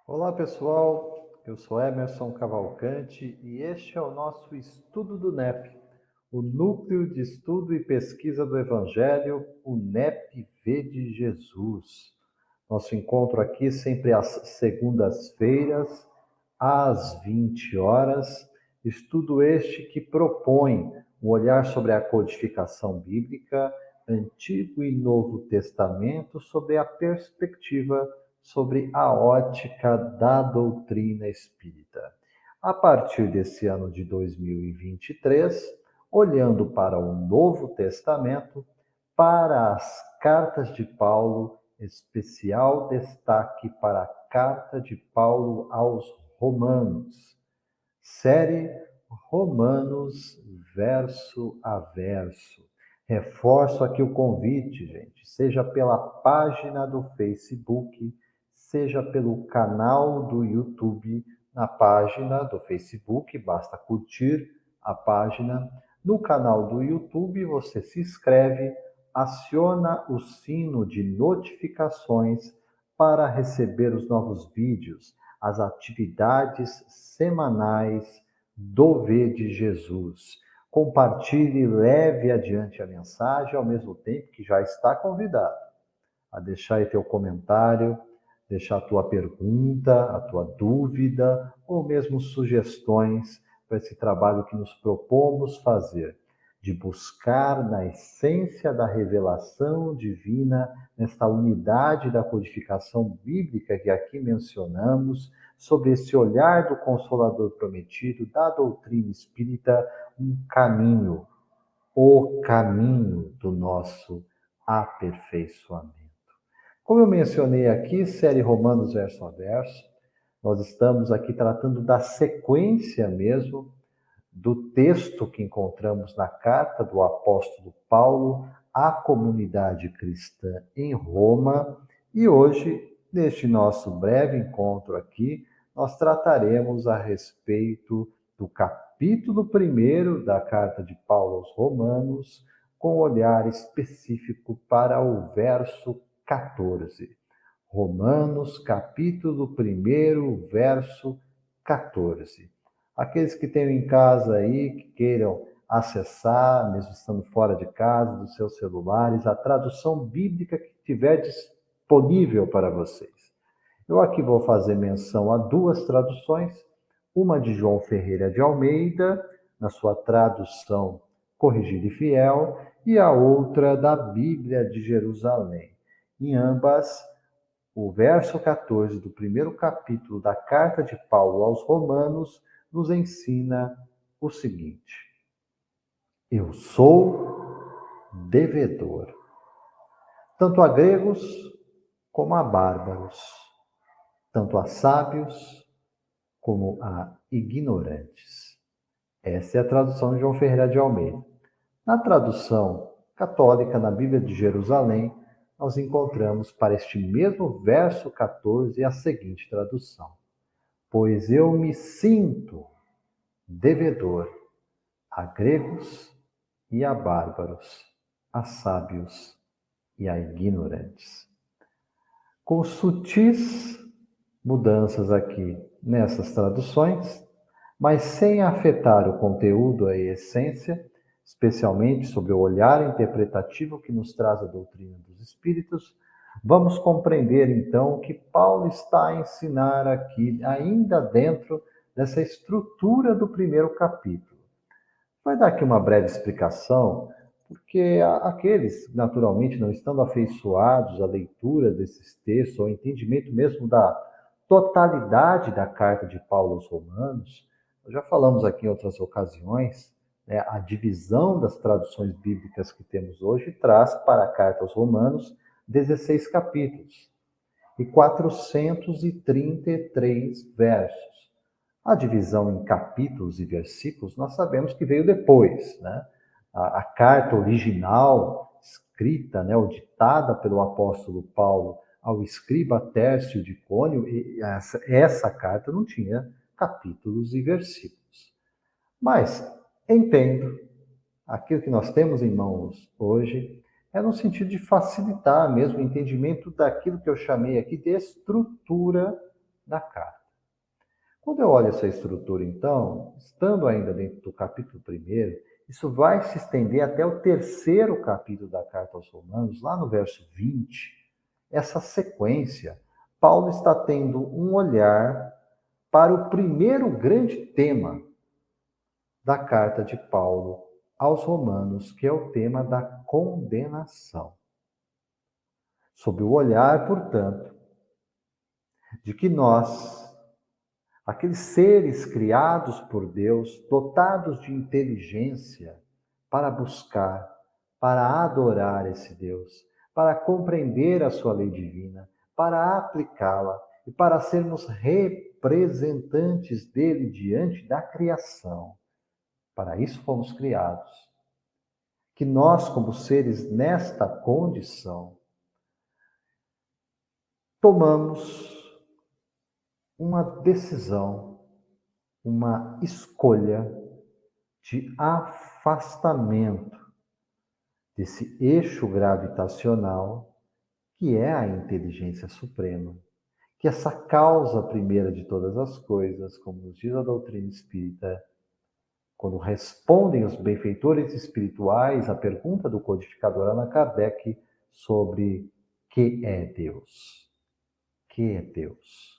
Olá pessoal, eu sou Emerson Cavalcante e este é o nosso estudo do NEP, o Núcleo de Estudo e Pesquisa do Evangelho, o NEP-V de Jesus. Nosso encontro aqui sempre às segundas-feiras, às 20 horas, estudo este que propõe um olhar sobre a codificação bíblica, Antigo e Novo Testamento, sobre a perspectiva sobre a ótica da doutrina espírita. A partir desse ano de 2023, olhando para o Novo Testamento, para as cartas de Paulo, especial destaque para a carta de Paulo aos Romanos, série Romanos verso a verso. Reforço aqui o convite, gente, seja pela página do Facebook, seja pelo canal do YouTube. Na página do Facebook, basta curtir a página. No canal do YouTube, você se inscreve, aciona o sino de notificações para receber os novos vídeos, as atividades semanais do V de Jesus. Compartilhe e leve adiante a mensagem, ao mesmo tempo que já está convidado a deixar aí teu comentário, deixar a tua pergunta, a tua dúvida, ou mesmo sugestões para esse trabalho que nos propomos fazer, de buscar na essência da revelação divina, nesta unidade da codificação bíblica que aqui mencionamos, sobre esse olhar do Consolador prometido, da doutrina espírita, um caminho, o caminho do nosso aperfeiçoamento. Como eu mencionei aqui, série Romanos verso a verso, nós estamos aqui tratando da sequência mesmo do texto que encontramos na carta do apóstolo Paulo à comunidade cristã em Roma. E hoje, neste nosso breve encontro aqui, nós trataremos a respeito do capítulo 1 da carta de Paulo aos Romanos, com olhar específico para o verso 14. Romanos, capítulo 1, verso 14. Aqueles que tenham em casa aí, que queiram acessar, mesmo estando fora de casa, dos seus celulares, a tradução bíblica que tiver disponível para vocês. Eu aqui vou fazer menção a duas traduções, uma de João Ferreira de Almeida, na sua tradução corrigida e fiel, e a outra da Bíblia de Jerusalém. Em ambas, o verso 14 do primeiro capítulo da carta de Paulo aos Romanos nos ensina o seguinte: eu sou devedor, tanto a gregos como a bárbaros, tanto a sábios como a ignorantes. Essa é a tradução de João Ferreira de Almeida. Na tradução católica, na Bíblia de Jerusalém, nós encontramos para este mesmo verso 14 a seguinte tradução: pois eu me sinto devedor a gregos e a bárbaros, a sábios e a ignorantes. Com sutis mudanças aqui nessas traduções, mas sem afetar o conteúdo, a essência, especialmente sobre o olhar interpretativo que nos traz a doutrina dos espíritos, vamos compreender então o que Paulo está a ensinar aqui, ainda dentro dessa estrutura do primeiro capítulo. Vai dar aqui uma breve explicação, porque aqueles, naturalmente, não estando afeiçoados à leitura desses textos, ao entendimento mesmo da totalidade da carta de Paulo aos Romanos, nós já falamos aqui em outras ocasiões, né, a divisão das traduções bíblicas que temos hoje traz para a carta aos Romanos 16 capítulos e 433 versos. A divisão em capítulos e versículos, nós sabemos que veio depois, né? A carta original, escrita, né, ou ditada pelo apóstolo Paulo ao escriba Tércio de Cônio, essa carta não tinha capítulos e versículos. Mas entendo, aquilo que nós temos em mãos hoje é no sentido de facilitar mesmo o entendimento daquilo que eu chamei aqui de estrutura da carta. Quando eu olho essa estrutura, então, estando ainda dentro do capítulo 1º, isso vai se estender até o 3º capítulo da carta aos Romanos, lá no verso 20, essa sequência. Paulo está tendo um olhar para o primeiro grande tema da carta de Paulo aos Romanos, que é o tema da condenação. Sob o olhar, portanto, de que nós, aqueles seres criados por Deus, dotados de inteligência para buscar, para adorar esse Deus, para compreender a sua lei divina, para aplicá-la e para sermos representantes dele diante da criação. Para isso fomos criados. Que nós, como seres nesta condição, tomamos uma decisão, uma escolha de afastamento desse eixo gravitacional que é a inteligência suprema, que essa causa primeira de todas as coisas, como nos diz a doutrina espírita, quando respondem os benfeitores espirituais à pergunta do codificador Allan Kardec sobre que é Deus. Que é Deus?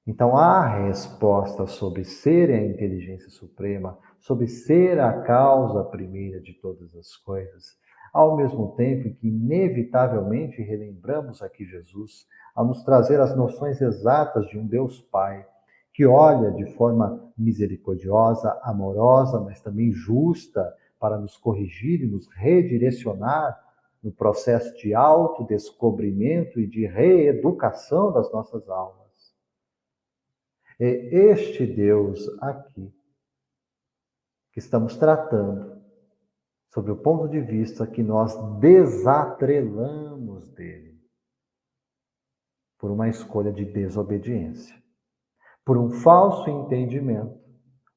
Então, a resposta sobre ser a inteligência suprema, sobre ser a causa primeira de todas as coisas, ao mesmo tempo que inevitavelmente relembramos aqui Jesus, a nos trazer as noções exatas de um Deus Pai, que olha de forma misericordiosa, amorosa, mas também justa, para nos corrigir e nos redirecionar no processo de autodescobrimento e de reeducação das nossas almas. É este Deus aqui que estamos tratando, sob o ponto de vista que nós desatrelamos dele por uma escolha de desobediência, por um falso entendimento,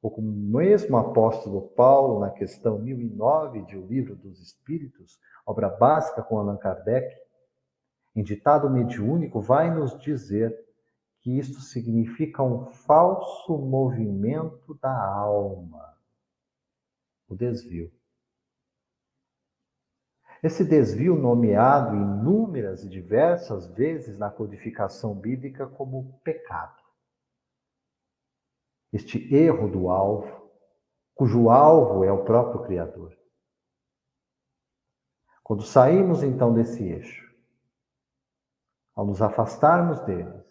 ou como o mesmo apóstolo Paulo, na questão 1009 de O Livro dos Espíritos, obra básica com Allan Kardec, em ditado mediúnico, vai nos dizer que isto significa um falso movimento da alma, o desvio. Esse desvio nomeado inúmeras e diversas vezes na codificação bíblica como pecado. Este erro do alvo, cujo alvo é o próprio Criador. Quando saímos então desse eixo, ao nos afastarmos deles,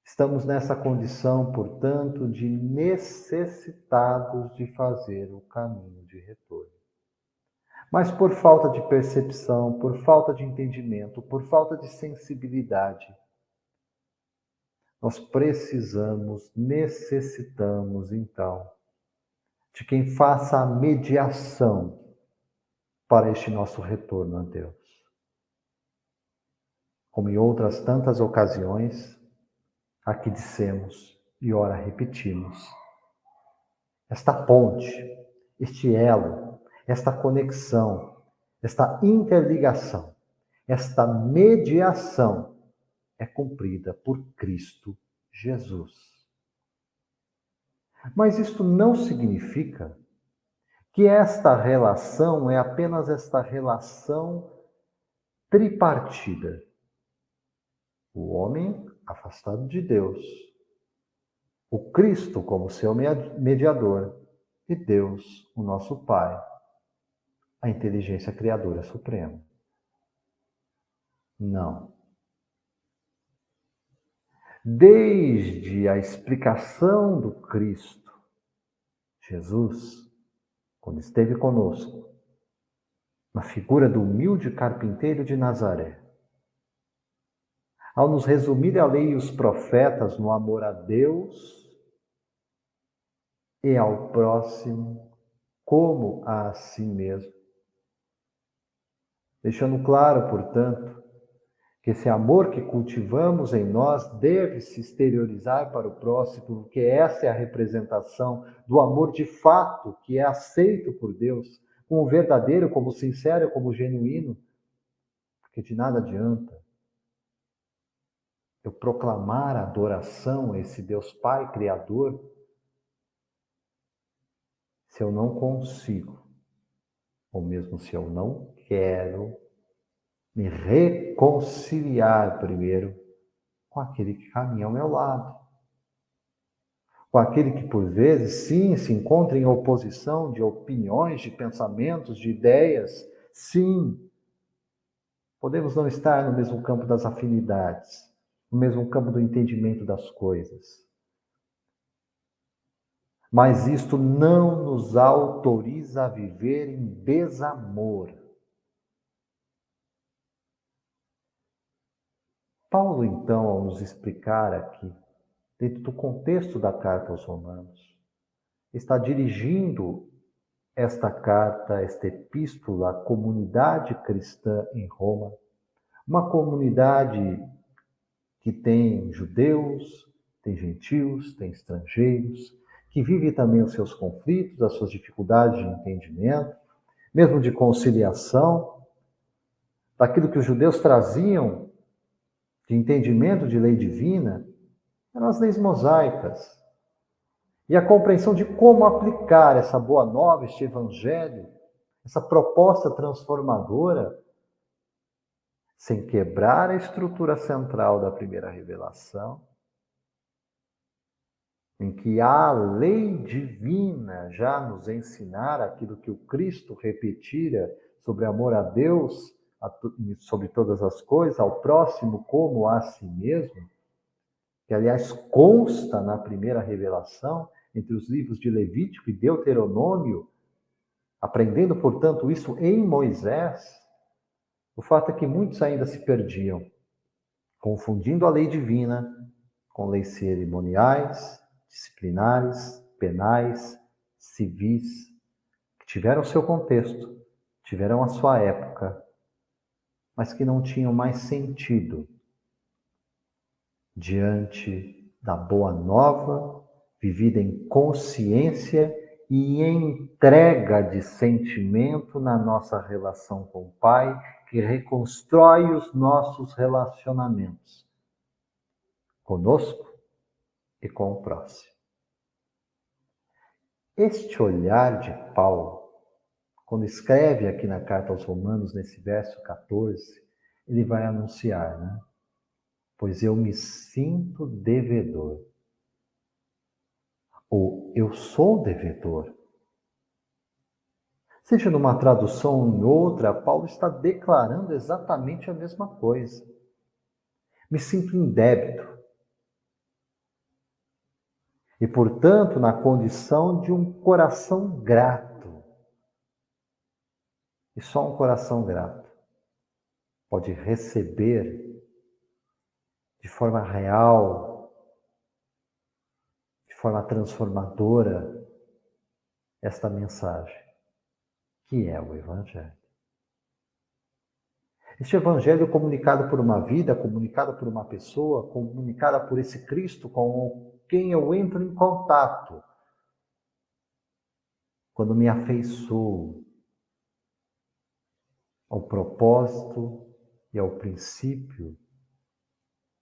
estamos nessa condição, portanto, de necessitados de fazer o caminho de retorno. Mas por falta de percepção, por falta de entendimento, por falta de sensibilidade, nós necessitamos então, de quem faça a mediação para este nosso retorno a Deus. Como em outras tantas ocasiões, aqui dissemos e ora repetimos, esta ponte, este elo, esta conexão, esta interligação, esta mediação é cumprida por Cristo Jesus. Mas isto não significa que esta relação é apenas esta relação tripartida. O homem afastado de Deus, o Cristo como seu mediador e Deus, o nosso Pai, a inteligência criadora suprema. Não. Desde a explicação do Cristo, Jesus, quando esteve conosco, na figura do humilde carpinteiro de Nazaré, ao nos resumir a lei e os profetas no amor a Deus e ao próximo, como a si mesmo, deixando claro, portanto, que esse amor que cultivamos em nós deve se exteriorizar para o próximo, porque essa é a representação do amor de fato, que é aceito por Deus, como verdadeiro, como sincero, como genuíno, porque de nada adianta eu proclamar a adoração a esse Deus Pai Criador, se eu não consigo, ou mesmo se eu não quero, me reconciliar primeiro com aquele que caminha ao meu lado? Com aquele que, por vezes, sim, se encontra em oposição de opiniões, de pensamentos, de ideias. Sim, podemos não estar no mesmo campo das afinidades, no mesmo campo do entendimento das coisas. Mas isto não nos autoriza a viver em desamor. Paulo, então, ao nos explicar aqui, dentro do contexto da carta aos Romanos, está dirigindo esta carta, esta epístola à comunidade cristã em Roma, uma comunidade que tem judeus, tem gentios, tem estrangeiros, que vive também os seus conflitos, as suas dificuldades de entendimento, mesmo de conciliação, daquilo que os judeus traziam de entendimento de lei divina, eram as leis mosaicas. E a compreensão de como aplicar essa boa nova, este evangelho, essa proposta transformadora, sem quebrar a estrutura central da primeira revelação, em que a lei divina já nos ensinara aquilo que o Cristo repetira sobre amor a Deus, sobre todas as coisas, ao próximo como a si mesmo, que aliás consta na primeira revelação, entre os livros de Levítico e Deuteronômio, aprendendo, portanto, isso em Moisés. O fato é que muitos ainda se perdiam, confundindo a lei divina com leis cerimoniais, disciplinares, penais, civis, que tiveram seu contexto, tiveram a sua época, mas que não tinham mais sentido diante da boa nova, vivida em consciência e entrega de sentimento na nossa relação com o Pai, que reconstrói os nossos relacionamentos conosco e com o próximo. Este olhar de Paulo, quando escreve aqui na carta aos Romanos, nesse verso 14, ele vai anunciar, né? Pois eu me sinto devedor. Ou eu sou devedor. Seja numa tradução ou em outra, Paulo está declarando exatamente a mesma coisa. Me sinto em débito. E, portanto, na condição de um coração grato. E só um coração grato pode receber de forma real, de forma transformadora, esta mensagem, que é o Evangelho. Este Evangelho comunicado por uma vida, comunicado por uma pessoa, comunicada por esse Cristo com quem eu entro em contato, quando me afeiçoo ao propósito e ao princípio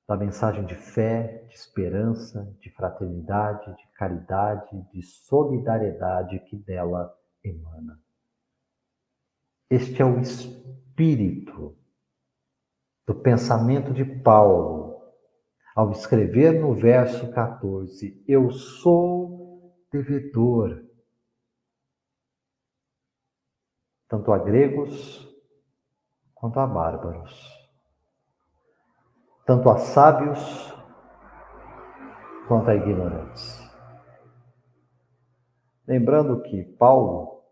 da mensagem de fé, de esperança, de fraternidade, de caridade, de solidariedade que dela emana. Este é o espírito do pensamento de Paulo, ao escrever no verso 14, eu sou devedor, tanto a gregos quanto a bárbaros, tanto a sábios quanto a ignorantes. Lembrando que Paulo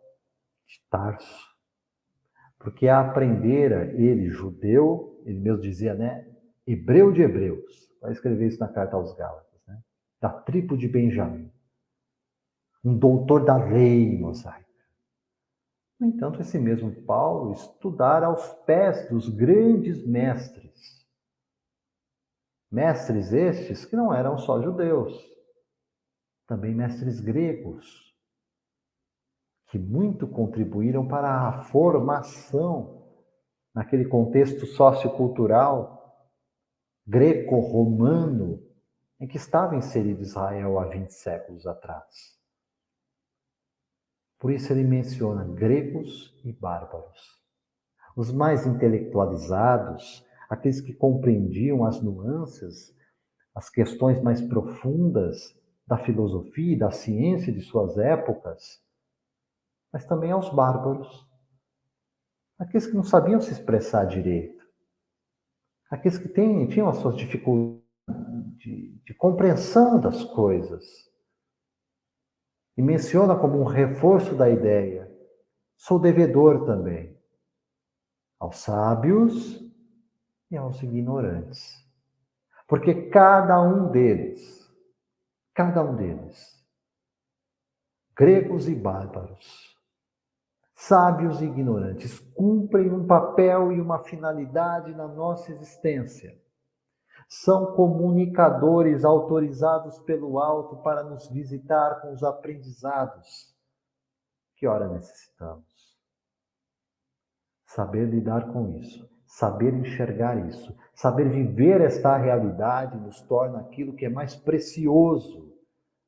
de Tarso, porque aprendera ele, judeu, ele mesmo dizia, né? Hebreu de hebreus. Vai escrever isso na carta aos Gálatas, né? Da tribo de Benjamim. Um doutor da lei mosaica. No entanto, esse mesmo Paulo estudara aos pés dos grandes mestres. Mestres estes que não eram só judeus, também mestres gregos, que muito contribuíram para a formação naquele contexto sociocultural greco-romano em que estava inserido Israel há 20 séculos atrás. Por isso ele menciona gregos e bárbaros. Os mais intelectualizados, aqueles que compreendiam as nuances, as questões mais profundas da filosofia e da ciência de suas épocas, mas também aos bárbaros, aqueles que não sabiam se expressar direito, aqueles que tinham as suas dificuldades de compreensão das coisas. E menciona como um reforço da ideia, sou devedor também aos sábios e aos ignorantes. Porque cada um deles, gregos e bárbaros, sábios e ignorantes, cumprem um papel e uma finalidade na nossa existência. São comunicadores autorizados pelo alto para nos visitar com os aprendizados que ora necessitamos. Saber lidar com isso, saber enxergar isso, saber viver esta realidade nos torna aquilo que é mais precioso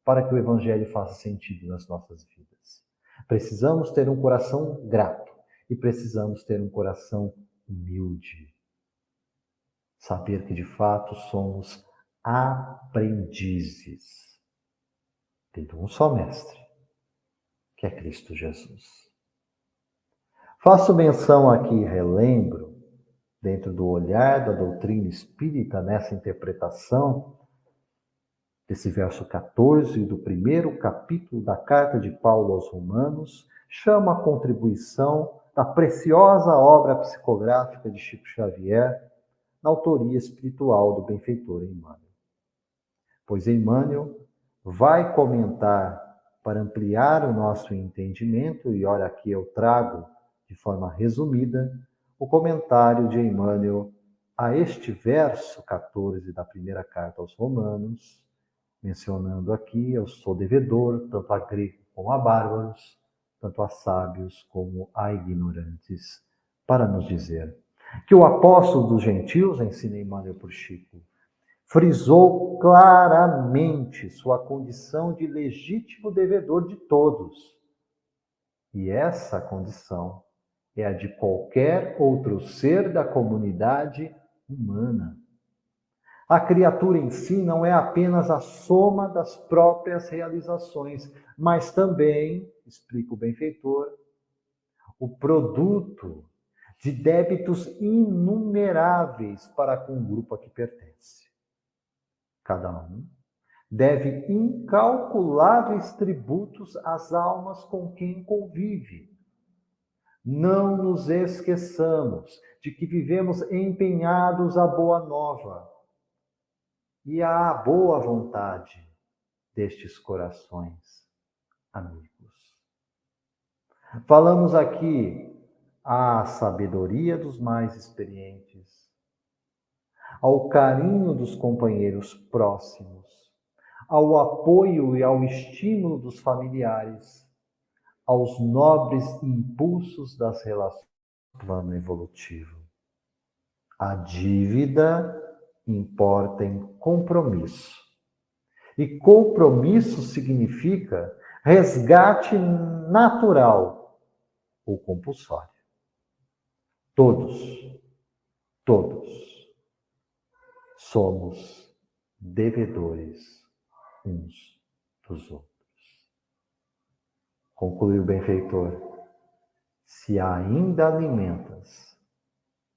para que o Evangelho faça sentido nas nossas vidas. Precisamos ter um coração grato e precisamos ter um coração humilde. Saber que de fato somos aprendizes de um só Mestre, que é Cristo Jesus. Faço menção aqui, relembro, dentro do olhar da doutrina espírita, nessa interpretação desse verso 14 do primeiro capítulo da carta de Paulo aos Romanos, chama a contribuição da preciosa obra psicográfica de Chico Xavier na autoria espiritual do benfeitor Emmanuel. Pois Emmanuel vai comentar para ampliar o nosso entendimento, e olha aqui eu trago de forma resumida o comentário de Emmanuel a este verso 14 da primeira carta aos Romanos, mencionando aqui, eu sou devedor, tanto a gregos como a bárbaros, tanto a sábios como a ignorantes, para nos dizer que o apóstolo dos gentios, ensina Emmanuel por Chico, frisou claramente sua condição de legítimo devedor de todos. E essa condição é a de qualquer outro ser da comunidade humana. A criatura em si não é apenas a soma das próprias realizações, mas também, explica o benfeitor, o produto de débitos inumeráveis para com o grupo a que pertence. Cada um deve incalculáveis tributos às almas com quem convive. Não nos esqueçamos de que vivemos empenhados à boa nova e à boa vontade destes corações amigos. Falamos aqui à sabedoria dos mais experientes, ao carinho dos companheiros próximos, ao apoio e ao estímulo dos familiares, aos nobres impulsos das relações do plano evolutivo. A dívida importa em compromisso. E compromisso significa resgate natural ou compulsório. Todos somos devedores uns dos outros. Concluiu o benfeitor: se ainda alimentas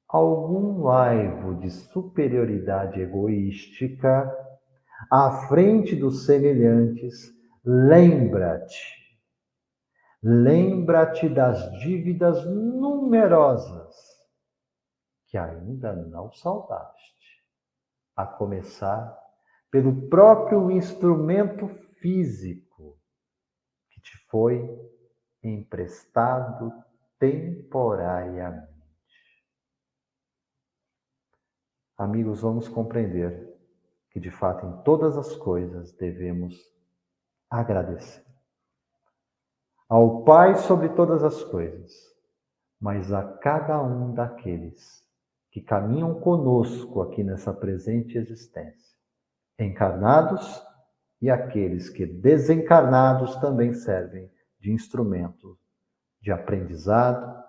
algum laivo de superioridade egoística à frente dos semelhantes, lembra-te das dívidas numerosas que ainda não saldaste, a começar pelo próprio instrumento físico que te foi emprestado temporariamente. Amigos, vamos compreender que, de fato, em todas as coisas devemos agradecer ao Pai sobre todas as coisas, mas a cada um daqueles que caminham conosco aqui nessa presente existência, encarnados e aqueles que desencarnados também servem de instrumento de aprendizado,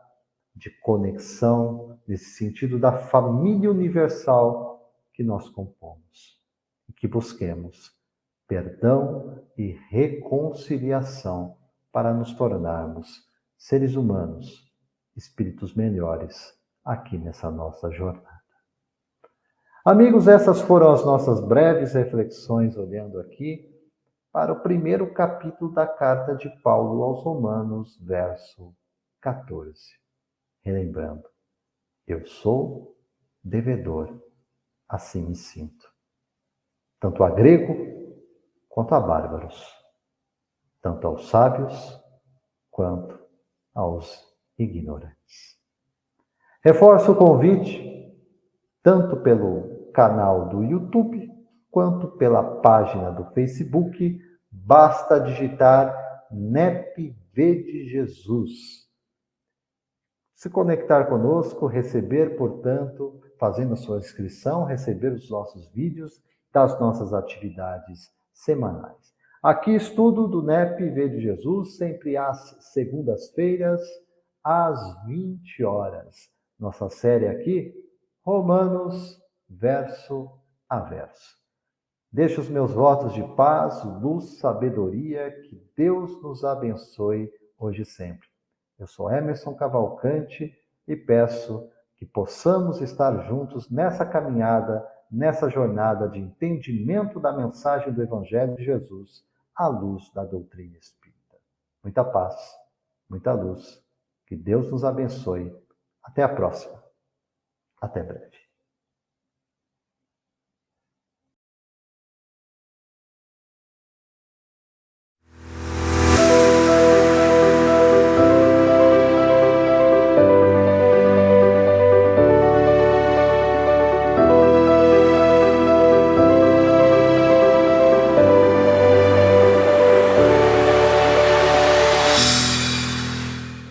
de conexão, nesse sentido da família universal que nós compomos. E que busquemos perdão e reconciliação para nos tornarmos seres humanos, espíritos melhores aqui nessa nossa jornada. Amigos, essas foram as nossas breves reflexões olhando aqui para o primeiro capítulo da carta de Paulo aos Romanos, verso 14. Relembrando, eu sou devedor, assim me sinto, tanto a grego quanto a bárbaros, tanto aos sábios quanto aos ignorantes. Reforço o convite, tanto pelo canal do YouTube, quanto pela página do Facebook, basta digitar NEP Vede Jesus. Se conectar conosco, receber, portanto, fazendo a sua inscrição, receber os nossos vídeos das nossas atividades semanais. Aqui, estudo do NEP Vede Jesus, sempre às segundas-feiras, às 20 horas. Nossa série aqui, Romanos, verso a verso. Deixo os meus votos de paz, luz, sabedoria, que Deus nos abençoe hoje e sempre. Eu sou Emerson Cavalcante e peço que possamos estar juntos nessa caminhada, nessa jornada de entendimento da mensagem do Evangelho de Jesus à luz da doutrina espírita. Muita paz, muita luz. Que Deus nos abençoe. Até a próxima. Até breve.